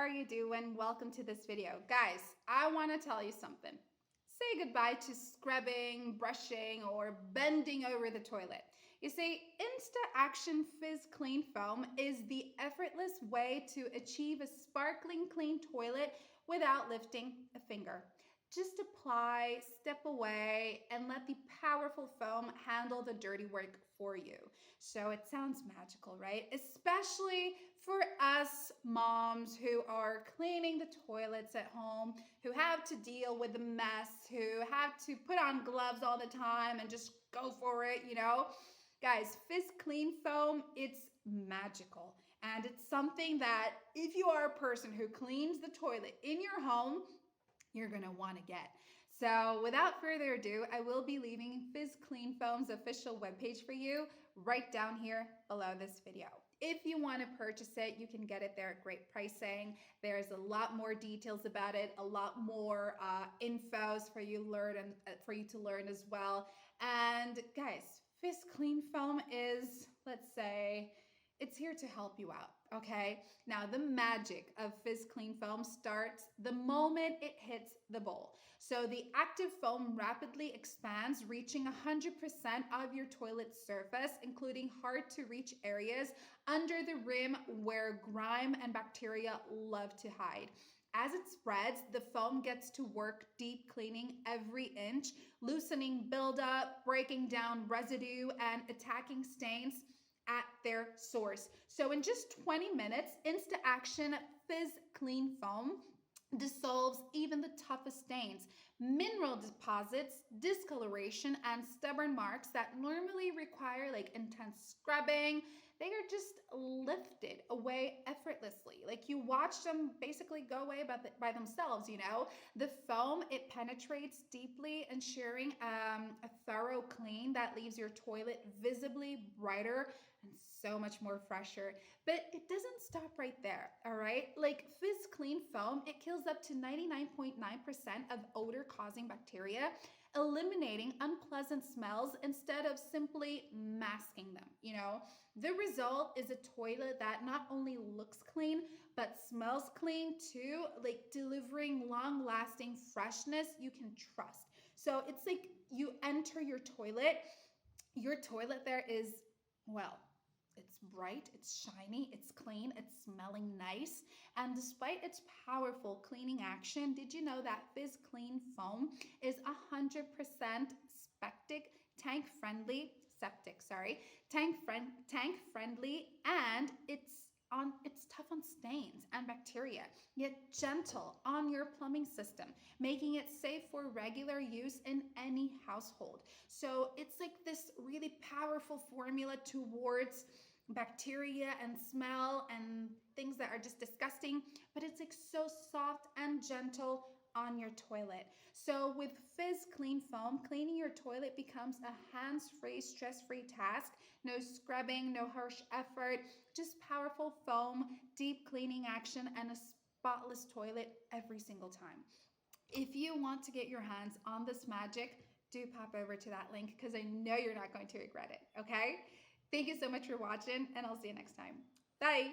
are you doing? Welcome to this video. Guys, I want to tell you something. Say goodbye to scrubbing, brushing, or bending over the toilet. You see, Insta Action FizzClean Foam is the effortless way to achieve a sparkling clean toilet without lifting a finger. Just apply, step away, and let the powerful foam handle the dirty work for you. So it sounds magical, right? Especially for us moms who are cleaning the toilets at home, who have to deal with the mess, who have to put on gloves all the time and just go for it, you know? Guys, FizzClean Foam, it's magical. And it's something that if you are a person who cleans the toilet in your home, you're going to want to get. So without further ado, I will be leaving FizzClean Foam's official webpage for you right down here below this video. If you want to purchase it, you can get it there at great pricing. There's a lot more details about it, a lot more infos for you to learn as well. And guys, FizzClean Foam is, let's say, it's here to help you out, okay? Now, the magic of FizzClean Foam starts the moment it hits the bowl. So the active foam rapidly expands, reaching 100% of your toilet surface, including hard-to-reach areas under the rim where grime and bacteria love to hide. As it spreads, the foam gets to work deep cleaning every inch, loosening buildup, breaking down residue, and attacking stains at their source. So in just 20 minutes, Insta Action FizzClean Foam dissolves even the toughest stains, mineral deposits, discoloration, and stubborn marks that normally require like intense scrubbing. They are just lifted away effortlessly. Like you watch them basically go away by themselves, you know? The foam, it penetrates deeply, ensuring a thorough clean that leaves your toilet visibly brighter and so much more fresher. But it doesn't stop right there, all right? Like FizzClean Foam, it kills up to 99.9% of odor-causing bacteria, eliminating unpleasant smells instead of simply masking them, you know? The result is a toilet that not only looks clean, but smells clean too, like delivering long-lasting freshness you can trust. So it's like you enter your toilet there is, well, it's bright, it's shiny, it's clean, it's smelling nice. And despite its powerful cleaning action, did you know that FizzClean Foam is 100% tank friendly, and it's tough on stains and bacteria, yet gentle on your plumbing system, making it safe for regular use in any household. So it's like this really powerful formula towards bacteria and smell and things that are just disgusting, but it's like so soft and gentle on your toilet. So with FizzClean Foam, cleaning your toilet becomes a hands-free, stress-free task. No scrubbing, no harsh effort, just powerful foam, deep cleaning action, and a spotless toilet every single time. If you want to get your hands on this magic, do pop over to that link because I know you're not going to regret it, okay? Thank you so much for watching, and I'll see you next time. Bye!